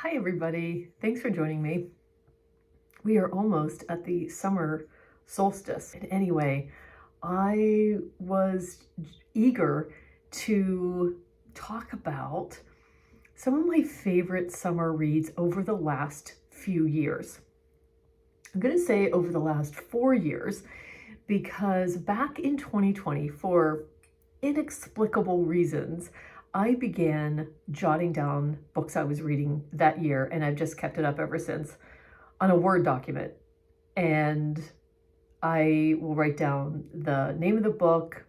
Hi everybody, thanks for joining me. We are almost at the summer solstice. And anyway, I was eager to talk about some of my favorite summer reads over the last few years. I'm going to say over the last 4 years because back in 2020, for inexplicable reasons, I began jotting down books I was reading that year, and I've just kept it up ever since on a Word document. And I will write down the name of the book,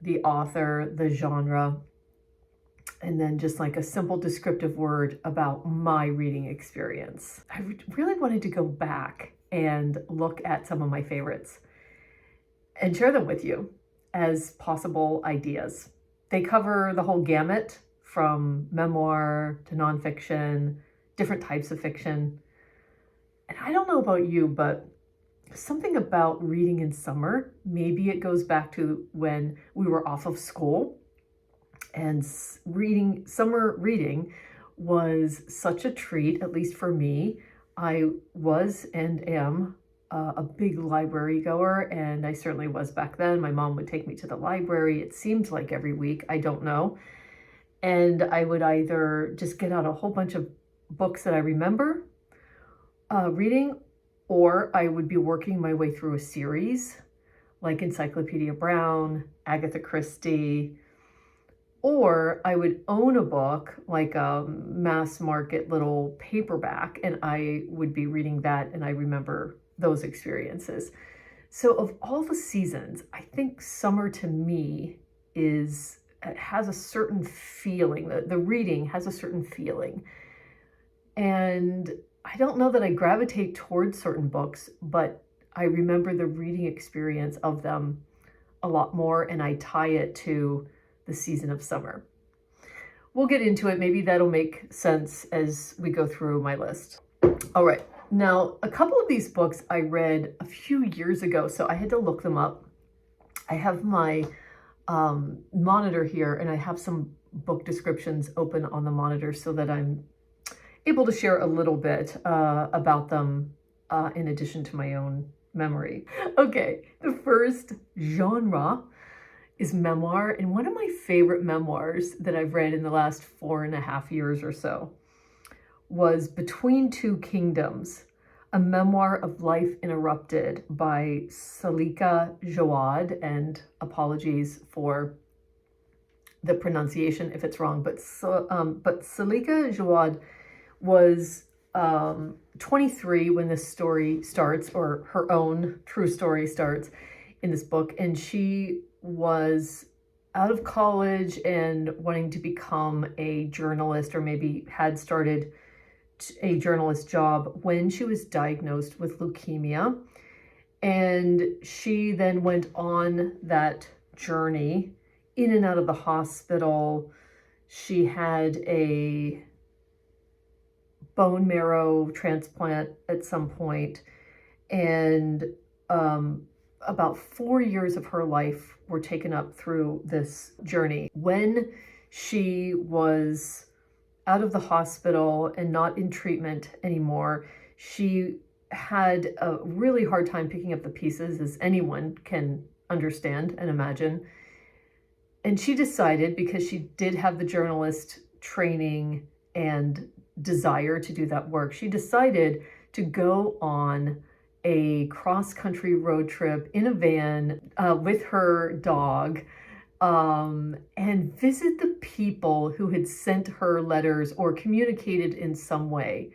the author, the genre, and then just like a simple descriptive word about my reading experience. I really wanted to go back and look at some of my favorites and share them with you as possible ideas. They cover the whole gamut from memoir to nonfiction, different types of fiction. And I don't know about you, but something about reading in summer, maybe it goes back to when we were off of school and summer reading was such a treat, at least for me. I was and am a big library goer, and I certainly was back then. My mom would take me to the library. It seemed like every week, I don't know. And I would either just get out a whole bunch of books that I remember reading, or I would be working my way through a series like Encyclopedia Brown, Agatha Christie, or I would own a book like a mass market little paperback, and I would be reading that, and I remember those experiences. So of all the seasons, I think summer to me has a certain feeling. The reading has a certain feeling. And I don't know that I gravitate towards certain books, but I remember the reading experience of them a lot more, and I tie it to the season of summer. We'll get into it. Maybe that'll make sense as we go through my list. All right. Now, a couple of these books I read a few years ago, so I had to look them up. I have my monitor here, and I have some book descriptions open on the monitor so that I'm able to share a little bit about them in addition to my own memory. Okay, the first genre is memoir, and one of my favorite memoirs that I've read in the last 4.5 years or so was Between Two Kingdoms, a memoir of life interrupted by Suleika Jaouad, and apologies for the pronunciation if it's wrong, but Suleika Jaouad was 23 when this story starts, or her own true story starts in this book, and she was out of college and wanting to become a journalist, or maybe had started a journalist job when she was diagnosed with leukemia. And she then went on that journey in and out of the hospital. She had a bone marrow transplant at some point, and about 4 years of her life were taken up through this journey. When she was out of the hospital and not in treatment anymore, she had a really hard time picking up the pieces, as anyone can understand and imagine. And she decided, because she did have the journalist training and desire to do that work, she decided to go on a cross-country road trip in a van with her dog, and visit the people who had sent her letters or communicated in some way.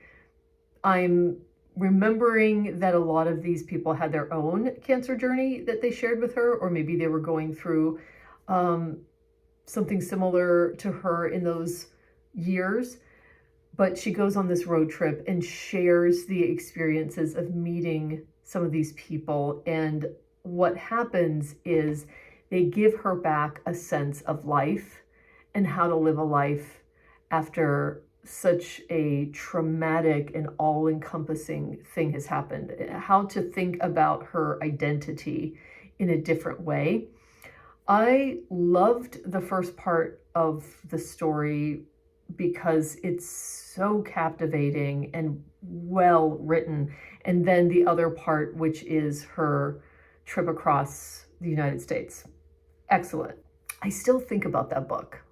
I'm remembering that a lot of these people had their own cancer journey that they shared with her, or maybe they were going through something similar to her in those years. But she goes on this road trip and shares the experiences of meeting some of these people. And what happens is they give her back a sense of life and how to live a life after such a traumatic and all-encompassing thing has happened. How to think about her identity in a different way. I loved the first part of the story because it's so captivating and well written. And then the other part, which is her trip across the United States. Excellent. I still think about that book.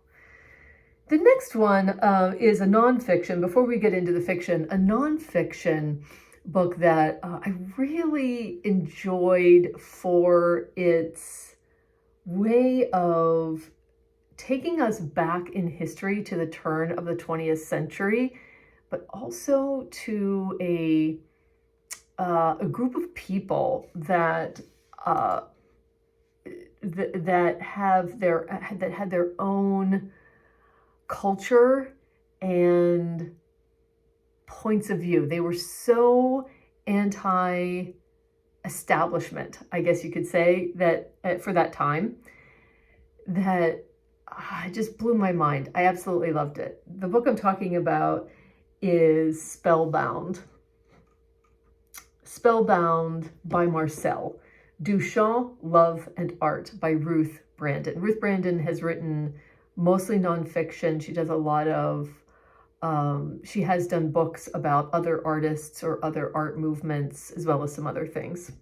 The next one is a nonfiction. Before we get into the fiction, a nonfiction book that I really enjoyed for its way of taking us back in history to the turn of the 20th century, but also to a group of people that had their own culture and points of view. They were so anti-establishment, I guess you could say, that for that time, that it just blew my mind. I absolutely loved it. The book I'm talking about is Spellbound. Spellbound by Marcel. Duchamp, Love and Art by Ruth Brandon. Ruth Brandon has written mostly nonfiction. She does a lot of, she has done books about other artists or other art movements, as well as some other things.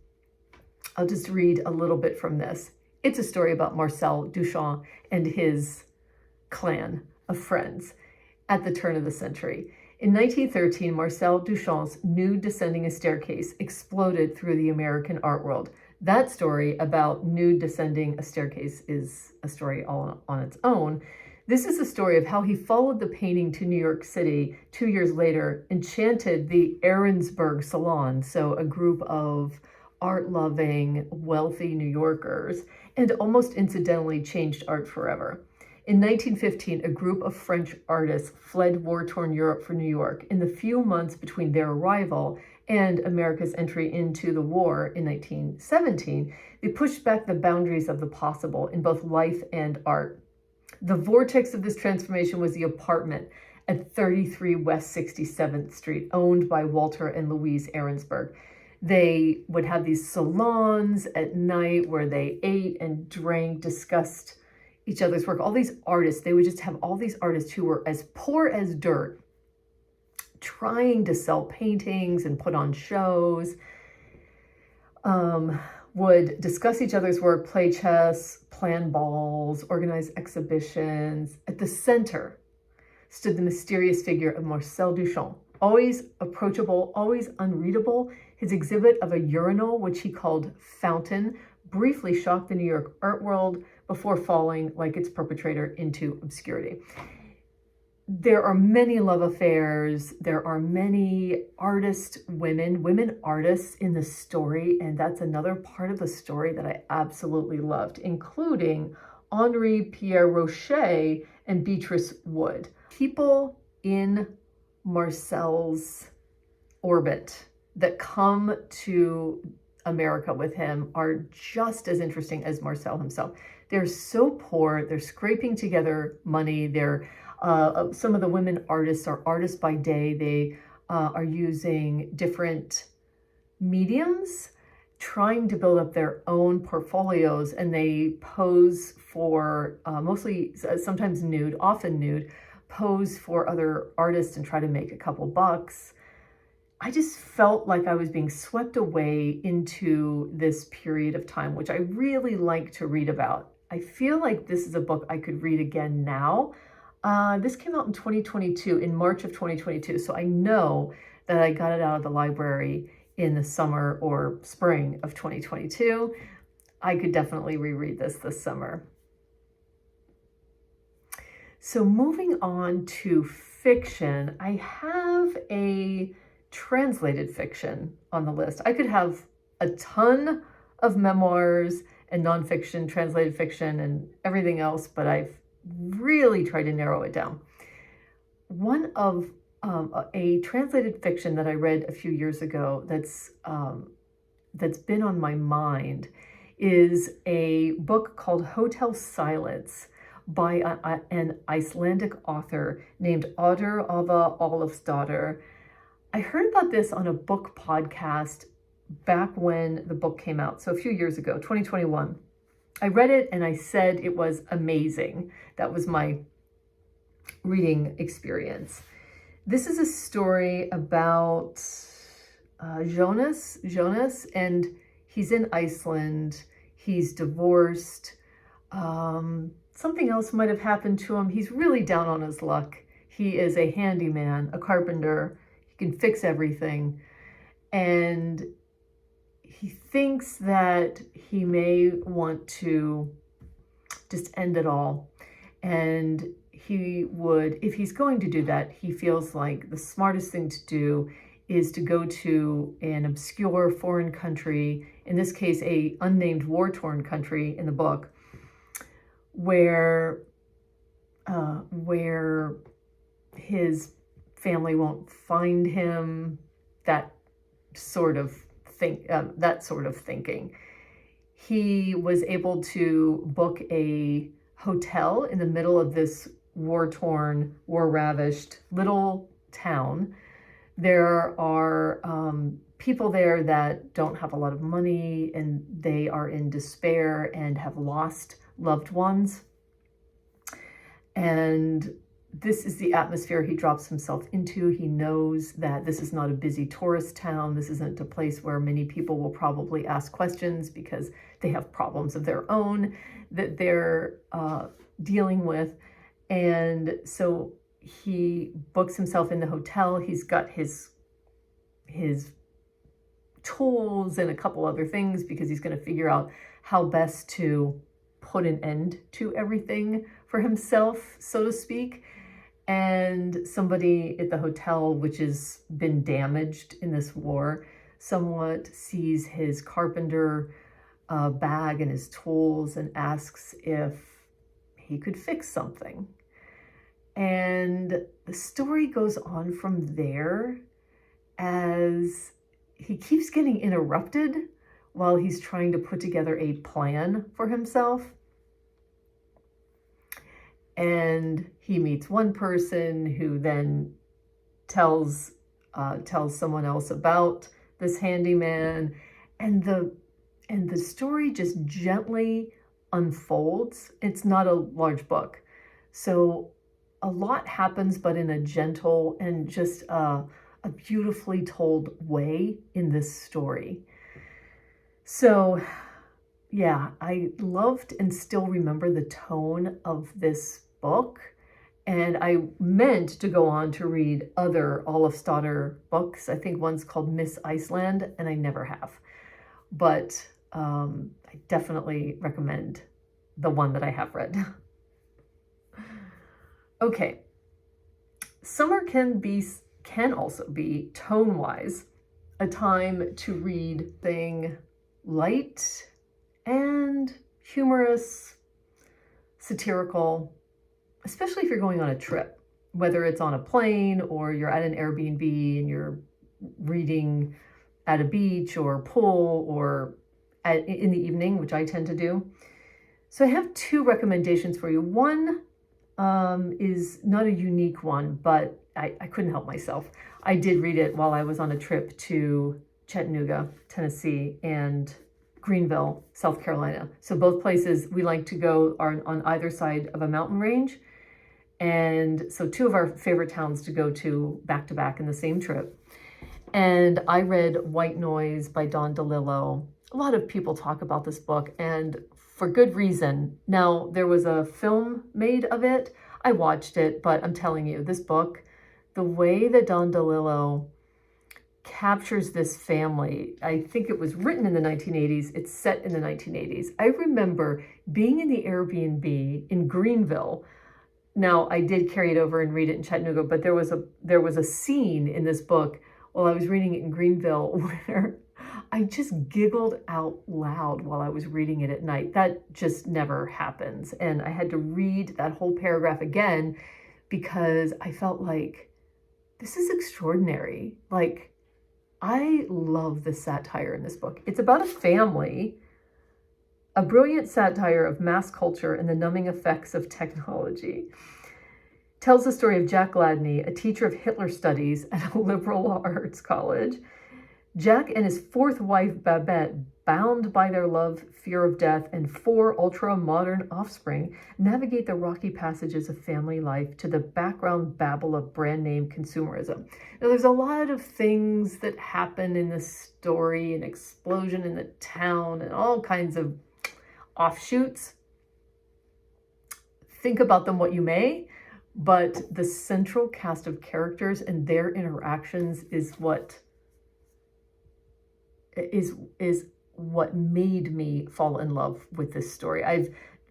I'll just read a little bit from this. It's a story about Marcel Duchamp and his clan of friends at the turn of the century. In 1913, Marcel Duchamp's nude descending a staircase exploded through the American art world. That story about nude descending a staircase is a story all on its own. This is the story of how he followed the painting to New York City 2 years later, enchanted the Ahrensburg Salon, so a group of art-loving, wealthy New Yorkers, and almost incidentally changed art forever. In 1915, a group of French artists fled war-torn Europe for New York. In the few months between their arrival and America's entry into the war in 1917, they pushed back the boundaries of the possible in both life and art. The vortex of this transformation was the apartment at 33 West 67th Street, owned by Walter and Louise Ahrensburg. They would have these salons at night where they ate and drank, discussed each other's work. All these artists, they would just have all these artists who were as poor as dirt, trying to sell paintings and put on shows, would discuss each other's work, play chess, plan balls, organize exhibitions. At the center stood the mysterious figure of Marcel Duchamp, always approachable, always unreadable. His exhibit of a urinal, which he called Fountain, briefly shocked the New York art world before falling, like its perpetrator, into obscurity. There are many love affairs. There are many women artists in the story, and that's another part of the story that I absolutely loved, including Henri Pierre Rocher and Beatrice Wood. People in Marcel's orbit that come to America with him are just as interesting as Marcel himself. They're so poor. They're scraping together money. Some of the women artists are artists by day. They are using different mediums, trying to build up their own portfolios, and they pose for mostly, sometimes nude, often nude, pose for other artists and try to make a couple bucks. I just felt like I was being swept away into this period of time, which I really like to read about. I feel like this is a book I could read again now. This came out in 2022, in March of 2022. So I know that I got it out of the library in the summer or spring of 2022. I could definitely reread this summer. So moving on to fiction, I have a translated fiction on the list. I could have a ton of memoirs and nonfiction, translated fiction, and everything else, but I've really tried to narrow it down. One of a translated fiction that I read a few years ago that's been on my mind is a book called Hotel Silence by an Icelandic author named Audur Olafsdotr. I heard about this on a book podcast back when the book came out, so a few years ago, 2021. I read it and I said it was amazing. That was my reading experience. This is a story about Jonas, and he's in Iceland. He's divorced. Something else might have happened to him. He's really down on his luck. He is a handyman, a carpenter. He can fix everything. And he thinks that he may want to just end it all. And he would, if he's going to do that, he feels like the smartest thing to do is to go to an obscure foreign country, in this case, a unnamed war-torn country in the book, where his family won't find him, that sort of thinking. He was able to book a hotel in the middle of this war-torn, war-ravished little town. There are people there that don't have a lot of money, and they are in despair and have lost loved ones. And this is the atmosphere he drops himself into. He knows that this is not a busy tourist town. This isn't a place where many people will probably ask questions because they have problems of their own that they're dealing with. And so he books himself in the hotel. He's got his tools and a couple other things because he's going to figure out how best to put an end to everything for himself, so to speak. And somebody at the hotel, which has been damaged in this war, somewhat sees his carpenter bag and his tools and asks if he could fix something. And the story goes on from there as he keeps getting interrupted while he's trying to put together a plan for himself. And he meets one person who then tells someone else about this handyman, and the story just gently unfolds. It's not a large book, so a lot happens, but in a gentle and just a beautifully told way in this story. So yeah, I loved and still remember the tone of this book. And I meant to go on to read other Olafsdotr books. I think one's called Miss Iceland, and I never have. But I definitely recommend the one that I have read. Okay. Summer can also be, tone-wise, a time to read something light and humorous, satirical, especially if you're going on a trip, whether it's on a plane or you're at an Airbnb and you're reading at a beach or pool or in the evening, which I tend to do. So I have two recommendations for you. One is not a unique one, but I couldn't help myself. I did read it while I was on a trip to Chattanooga, Tennessee, and Greenville, South Carolina. So both places we like to go are on either side of a mountain range. And so two of our favorite towns to go to back in the same trip. And I read White Noise by Delillo. A lot of people talk about this book, and for good reason. Now, there was a film made of it. I watched it, but I'm telling you, this book, the way that Delillo captures this family, I think it was written in the 1980s. It's set in the 1980s. I remember being in the Airbnb in Greenville. Now, I did carry it over and read it in Chattanooga, but there was a scene in this book while I was reading it in Greenville where I just giggled out loud while I was reading it at night. That just never happens. And I had to read that whole paragraph again because I felt like, this is extraordinary. Like, I love the satire in this book. It's about a family, a brilliant satire of mass culture and the numbing effects of technology. Tells the story of Jack Gladney, a teacher of Hitler studies at a liberal arts college, Jack and his fourth wife, Babette, bound by their love, fear of death, and 4 ultra-modern offspring, navigate the rocky passages of family life to the background babble of brand-name consumerism. Now, there's a lot of things that happen in this story, an explosion in the town, and all kinds of offshoots. Think about them what you may, but the central cast of characters and their interactions is what made me fall in love with this story. I've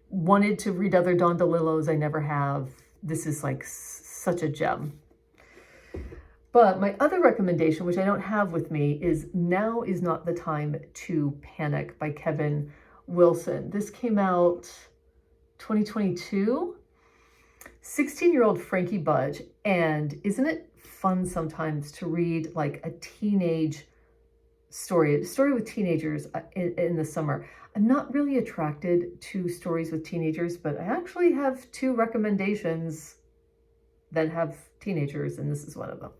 wanted to read other Don DeLillos. I never have. This is like such a gem. But my other recommendation, which I don't have with me, is Now Is Not the Time to Panic by Kevin Wilson. This came out 2022. 16-year-old Frankie Budge. And isn't it fun sometimes to read like a teenage story with teenagers in the summer? I'm not really attracted to stories with teenagers, but I actually have 2 recommendations that have teenagers, and this is one of them,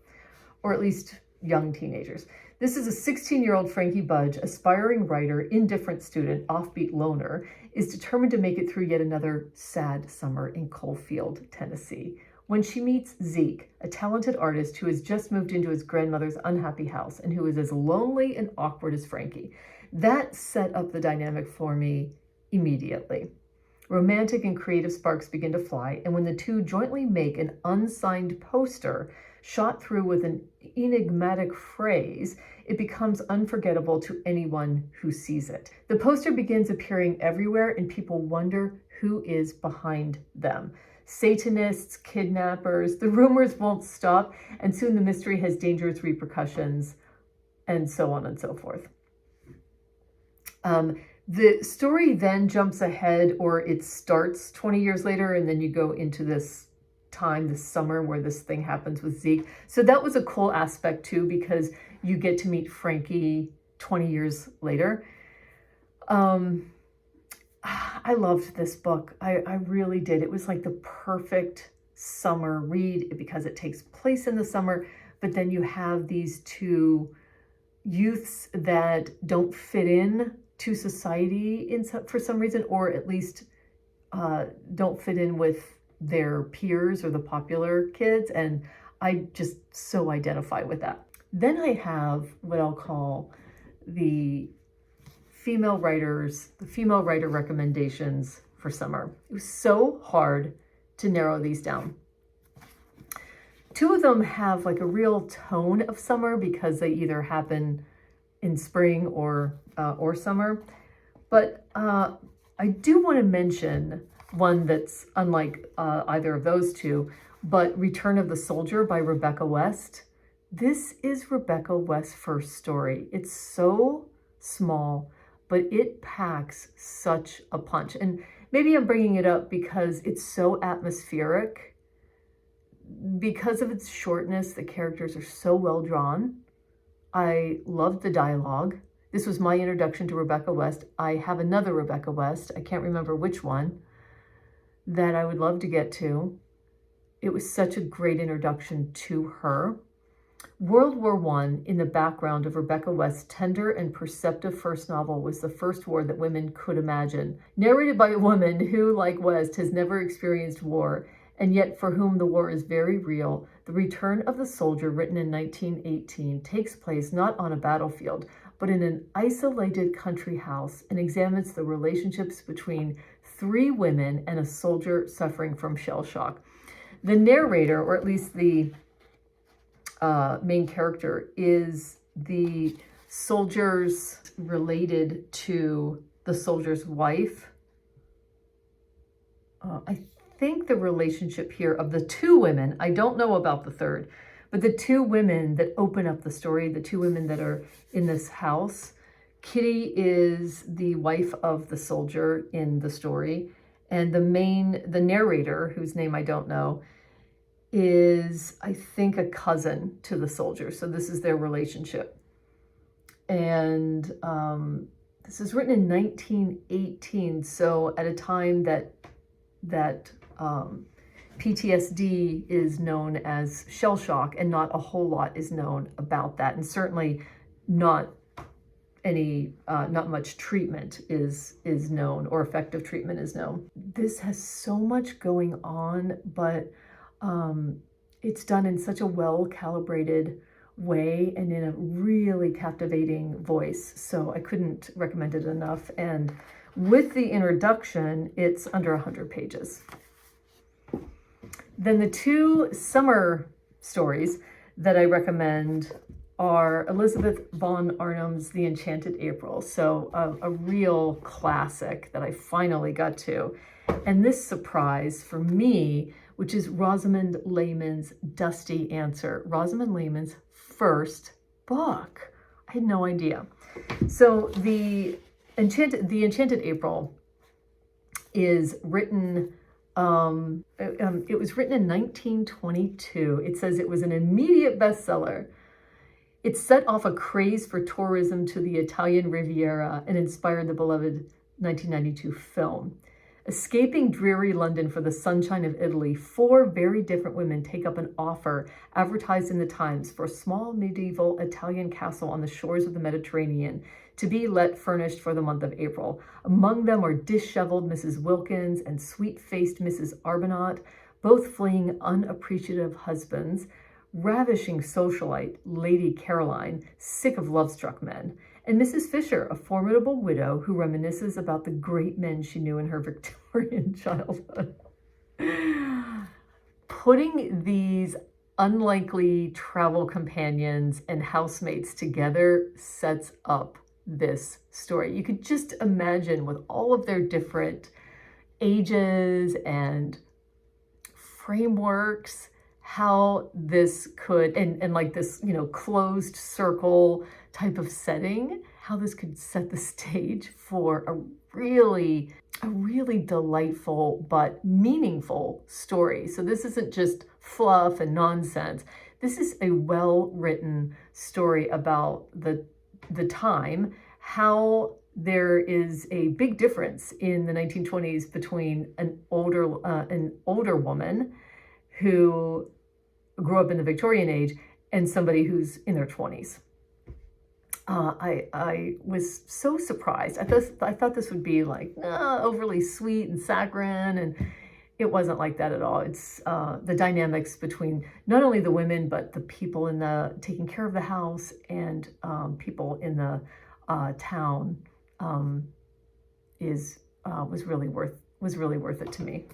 or at least young teenagers. This is a 16-year-old Frankie Budge, aspiring writer, indifferent student, offbeat loner, is determined to make it through yet another sad summer in Coalfield, Tennessee, when she meets Zeke, a talented artist who has just moved into his grandmother's unhappy house and who is as lonely and awkward as Frankie. That set up the dynamic for me immediately. Romantic and creative sparks begin to fly, and when the two jointly make an unsigned poster shot through with an enigmatic phrase, it becomes unforgettable to anyone who sees it. The poster begins appearing everywhere, and people wonder who is behind them. Satanists, kidnappers, the rumors won't stop, and soon the mystery has dangerous repercussions, and so on and so forth. The story then jumps ahead, or it starts 20 years later, and then you go into this time, this summer, where this thing happens with Zeke. So that was a cool aspect too, because you get to meet Frankie 20 years later. I loved this book. I really did. It was like the perfect summer read because it takes place in the summer, but then you have these 2 youths that don't fit in to society for some reason, or at least don't fit in with their peers or the popular kids, and I just so identify with that. Then I have what I'll call the female writer recommendations for summer. It was so hard to narrow these down. 2 of them have like a real tone of summer because they either happen in spring or summer. But I do want to mention one that's unlike either of those 2, but Return of the Soldier by Rebecca West. This is Rebecca West's first story. It's so small, but it packs such a punch. And maybe I'm bringing it up because it's so atmospheric. Because of its shortness, the characters are so well drawn. I loved the dialogue. This was my introduction to Rebecca West. I have another Rebecca West, I can't remember which one, that I would love to get to. It was such a great introduction to her. World War I, in the background of Rebecca West's tender and perceptive first novel, was the first war that women could imagine. Narrated by a woman who, like West, has never experienced war, and yet for whom the war is very real, The Return of the Soldier, written in 1918, takes place not on a battlefield, but in an isolated country house, and examines the relationships between 3 women and a soldier suffering from shell shock. The narrator, or at least the main character, is the soldier's related to the soldier's wife. I think the relationship here of the 2 women, I don't know about the third, but the 2 women that open up the story, the 2 women that are in this house. Kitty is the wife of the soldier in the story, and the narrator, whose name I don't know, is, I think, a cousin to the soldier. So this is their relationship. And this is written in 1918, so at a time that PTSD is known as shell shock, and not a whole lot is known about that. And certainly not much treatment is known, or effective treatment is known. This has so much going on, but it's done in such a well-calibrated way and in a really captivating voice. So I couldn't recommend it enough. And with the introduction, it's under 100 pages. Then the two summer stories that I recommend are Elizabeth von Arnim's The Enchanted April. So a real classic that I finally got to. And this surprise for me, which is Rosamund Lehmann's Dusty Answer. Rosamund Lehmann's first book. I had no idea. So the Enchanted April is written, it was written in 1922. It says it was an immediate bestseller. It set off a craze for tourism to the Italian Riviera and inspired the beloved 1992 film. Escaping dreary London for the sunshine of Italy, four very different women take up an offer advertised in the Times for a small medieval Italian castle on the shores of the Mediterranean to be let furnished for the month of April. Among them are disheveled Mrs. Wilkins and sweet-faced Mrs. Arbuthnot, both fleeing unappreciative husbands, ravishing socialite Lady Caroline, sick of love-struck men, and Mrs. Fisher, a formidable widow who reminisces about the great men she knew in her Victorian childhood. Putting these unlikely travel companions and housemates together sets up this story. You could just imagine, with all of their different ages and frameworks, how this could, and like this, closed circle type of setting, how this could set the stage for a really delightful but meaningful story. So this isn't just fluff and nonsense. This is a well-written story about the time, how there is a big difference in the 1920s between an older woman who grew up in the Victorian age and somebody who's in their 20s. I was so surprised. I thought this would be like overly sweet and saccharine, and it wasn't like that at all. It's the dynamics between not only the women, but the people in the taking care of the house and people in the town was really worth it to me.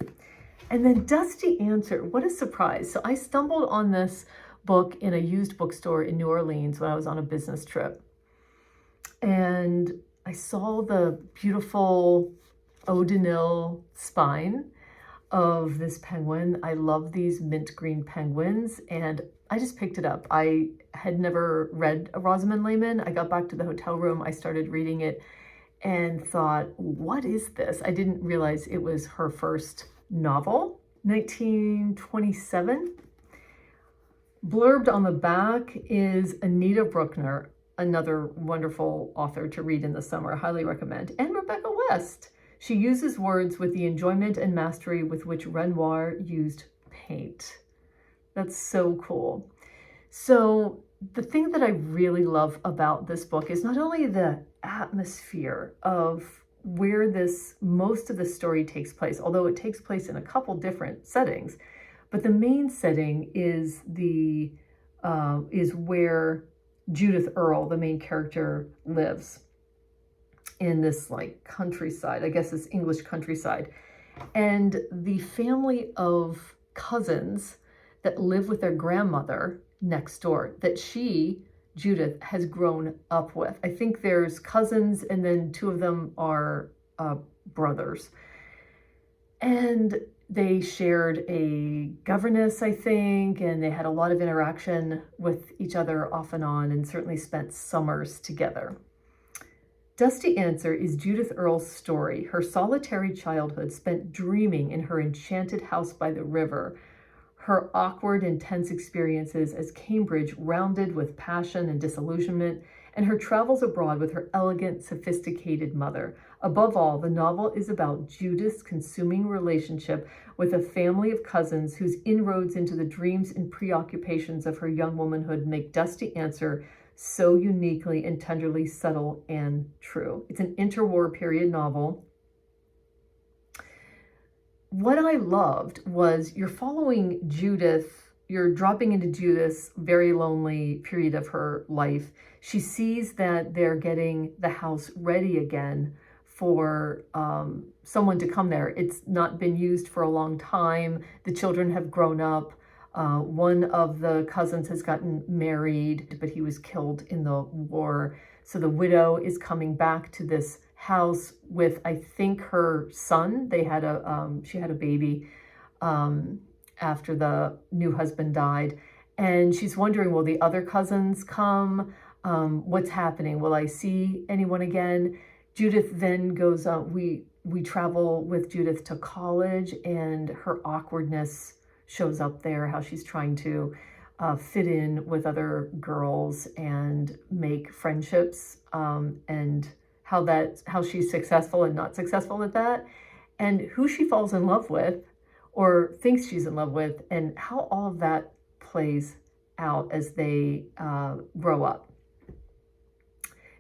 And then Dusty Answer, what a surprise. So I stumbled on this book in a used bookstore in New Orleans when I was on a business trip. And I saw the beautiful O'Donnell spine of this penguin. I love these mint green penguins, and I just picked it up. I had never read a Rosamund Lehmann. I got back to the hotel room, I started reading it and thought, what is this? I didn't realize it was her first novel, 1927. Blurbed on the back is Anita Bruckner, another wonderful author to read in the summer, highly recommend, and Rebecca West. She uses words with the enjoyment and mastery with which Renoir used paint. That's so cool. So the thing that I really love about this book is not only the atmosphere of where most of the story takes place, although it takes place in a couple different settings, but the main setting is where Judith Earle, the main character, lives in this like countryside, I guess it's English countryside. And the family of cousins that live with their grandmother next door that Judith, has grown up with. I think there's cousins and then two of them are brothers. And they shared a governess, I think, and they had a lot of interaction with each other off and on, and certainly spent summers together. Dusty Answer is Judith Earle's story, her solitary childhood spent dreaming in her enchanted house by the river, her awkward, intense experiences as Cambridge rounded with passion and disillusionment, and her travels abroad with her elegant, sophisticated mother. Above all, the novel is about Judith's consuming relationship with a family of cousins whose inroads into the dreams and preoccupations of her young womanhood make Dusty Answer so uniquely and tenderly subtle and true. It's an interwar period novel. What I loved was you're following Judith, you're dropping into Judith's very lonely period of her life. She sees that they're getting the house ready again for someone to come there. It's not been used for a long time. The children have grown up. One of the cousins has gotten married, but he was killed in the war. So the widow is coming back to this house with, I think, her son. They had she had a baby after the new husband died. And she's wondering, will the other cousins come? What's happening? Will I see anyone again? Judith then goes, we travel with Judith to college, and her awkwardness shows up there, how she's trying to fit in with other girls and make friendships, and how she's successful and not successful at that, and who she falls in love with or thinks she's in love with, and how all of that plays out as they grow up.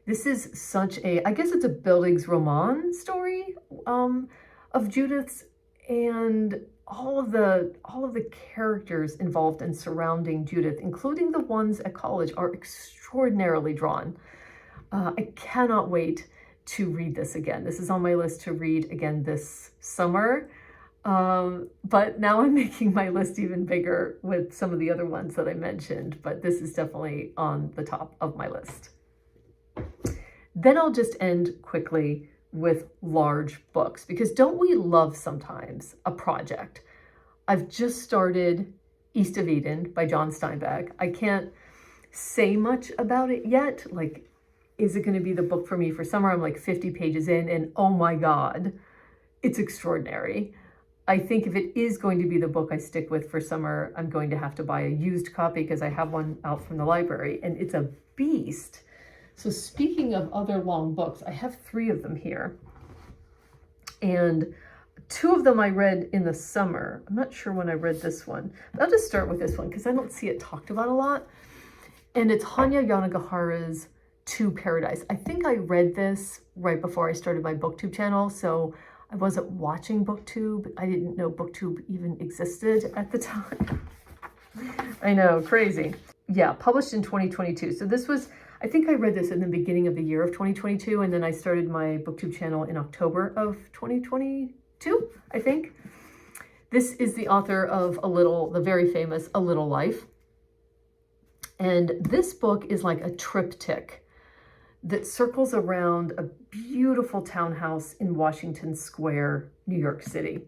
This is such I guess it's a Bildungsroman story of Judith's, and all of the characters involved and surrounding Judith, including the ones at college, are extraordinarily drawn. I cannot wait to read this again. This is on my list to read again this summer. But now I'm making my list even bigger with some of the other ones that I mentioned, but this is definitely on the top of my list. Then I'll just end quickly with large books, because don't we love sometimes a project? I've just started East of Eden by John Steinbeck. I can't say much about it yet. Like, is it going to be the book for me for summer? I'm like 50 pages in, and oh my God, it's extraordinary. I think if it is going to be the book I stick with for summer, I'm going to have to buy a used copy because I have one out from the library, and it's a beast. So speaking of other long books, I have 3 of them here. And 2 of them I read in the summer. I'm not sure when I read this one, but I'll just start with this one because I don't see it talked about a lot. And it's Hanya Yanagahara's To Paradise. I think I read this right before I started my BookTube channel, so I wasn't watching BookTube. I didn't know BookTube even existed at the time. I know, crazy. Yeah, published in 2022. So this was, I think I read this in the beginning of the year of 2022, and then I started my BookTube channel in October of 2022, I think. This is the author of the very famous A Little Life. And this book is like a triptych that circles around a beautiful townhouse in Washington Square, New York City.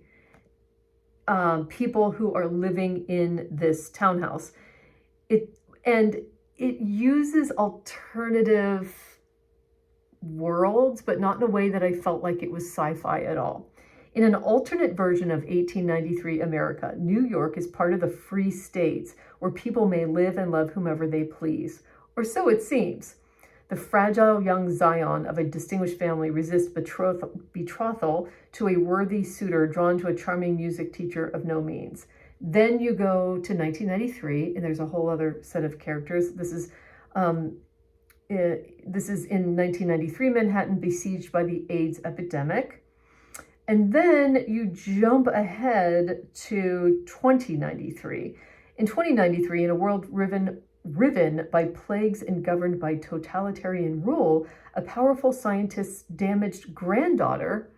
People who are living in this townhouse. It uses alternative worlds, but not in a way that I felt like it was sci-fi at all. In an alternate version of 1893 America, New York is part of the free states where people may live and love whomever they please, or so it seems. The fragile young scion of a distinguished family resists betrothal to a worthy suitor drawn to a charming music teacher of no means. Then you go to 1993, and there's a whole other set of characters. This is in 1993 Manhattan, besieged by the AIDS epidemic. And then you jump ahead to 2093. In 2093, in a world riven by plagues and governed by totalitarian rule, a powerful scientist's damaged granddaughter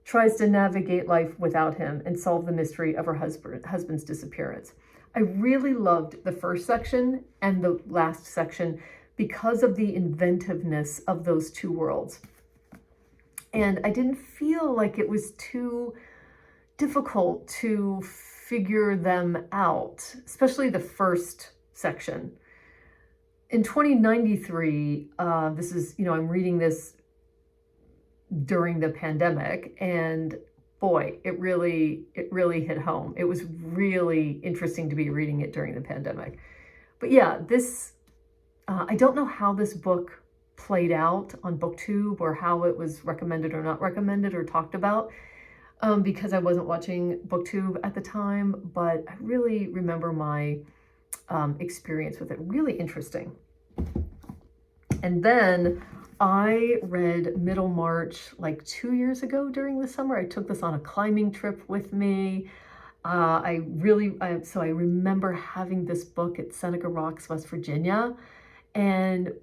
tries to navigate life without him and solve the mystery of her husband's disappearance. I really loved the first section and the last section because of the inventiveness of those 2 worlds. And I didn't feel like it was too difficult to figure them out, especially the first section. In 2093, this is, I'm reading this during the pandemic, and boy, it really hit home. It was really interesting to be reading it during the pandemic. But yeah, this, I don't know how this book played out on BookTube or how it was recommended or not recommended or talked about, because I wasn't watching BookTube at the time, but I really remember my experience with it. Really interesting. And then I read Middlemarch like 2 years ago during the summer. I took this on a climbing trip with me. So I remember having this book at Seneca Rocks, West Virginia. And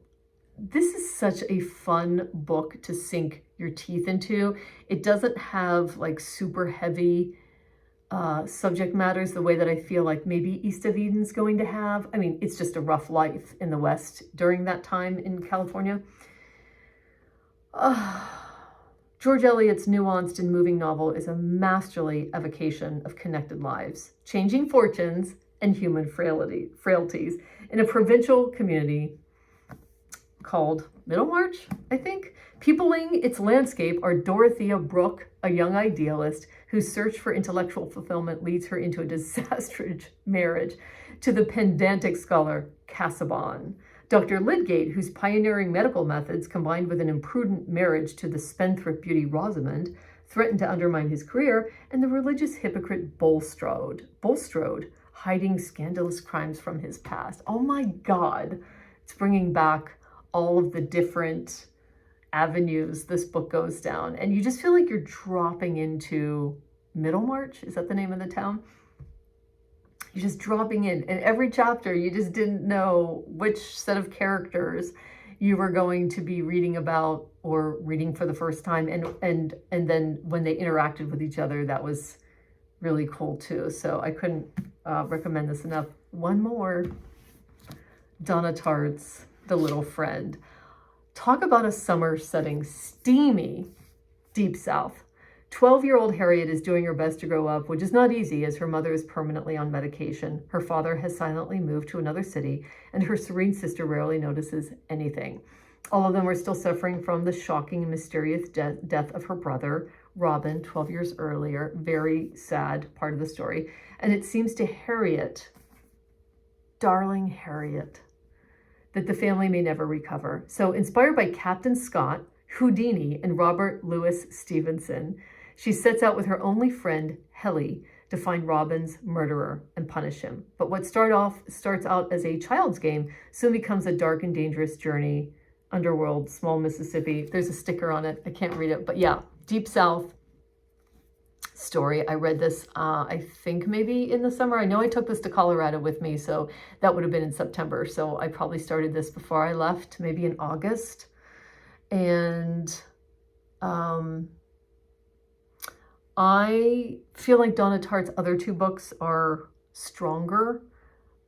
this is such a fun book to sink your teeth into. It doesn't have like super heavy subject matters the way that I feel like maybe East of Eden's going to have. I mean, it's just a rough life in the West during that time in California. George Eliot's nuanced and moving novel is a masterly evocation of connected lives, changing fortunes, and human frailties in a provincial community called Middlemarch, I think. Peopling its landscape are Dorothea Brooke, a young idealist whose search for intellectual fulfillment leads her into a disastrous marriage to the pedantic scholar Casaubon. Dr. Lydgate, whose pioneering medical methods, combined with an imprudent marriage to the spendthrift beauty Rosamund, threatened to undermine his career, and the religious hypocrite Bulstrode, hiding scandalous crimes from his past. Oh my God, it's bringing back all of the different avenues this book goes down. And you just feel like you're dropping into Middlemarch. Is that the name of the town? You're just dropping in. And every chapter, you just didn't know which set of characters you were going to be reading about or reading for the first time. And then when they interacted with each other, that was really cool too. So I couldn't recommend this enough. One more, Donna Tartt's The Little Friend. Talk about a summer setting, steamy, deep south. 12-year-old Harriet is doing her best to grow up, which is not easy as her mother is permanently on medication. Her father has silently moved to another city, and her serene sister rarely notices anything. All of them are still suffering from the shocking and mysterious death of her brother, Robin, 12 years earlier. Very sad part of the story. And it seems to Harriet, darling Harriet, that the family may never recover. So inspired by Captain Scott, Houdini, and Robert Louis Stevenson, she sets out with her only friend, Helly, to find Robin's murderer and punish him. But what starts out as a child's game soon becomes a dark and dangerous journey. Underworld, small Mississippi. There's a sticker on it. I can't read it. But yeah, Deep South story. I read this, I think maybe in the summer. I know I took this to Colorado with me, so that would have been in September. So I probably started this before I left, maybe in August. And I feel like Donna Tartt's other two books are stronger,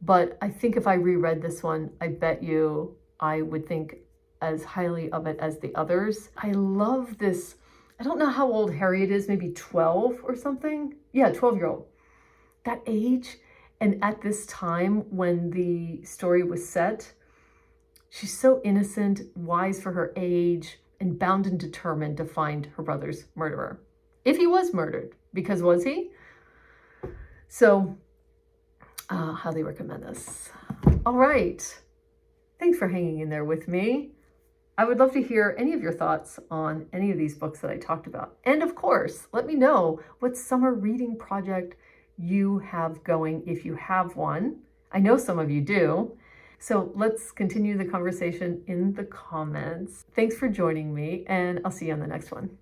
but I think if I reread this one, I bet you I would think as highly of it as the others. I love this. I don't know how old Harriet is, maybe 12 or something. Yeah, 12-year-old. That age. And at this time when the story was set, she's so innocent, wise for her age, and bound and determined to find her brother's murderer. If he was murdered, because was he? So, highly recommend this. All right. Thanks for hanging in there with me. I would love to hear any of your thoughts on any of these books that I talked about. And of course, let me know what summer reading project you have going if you have one. I know some of you do. So let's continue the conversation in the comments. Thanks for joining me, and I'll see you on the next one.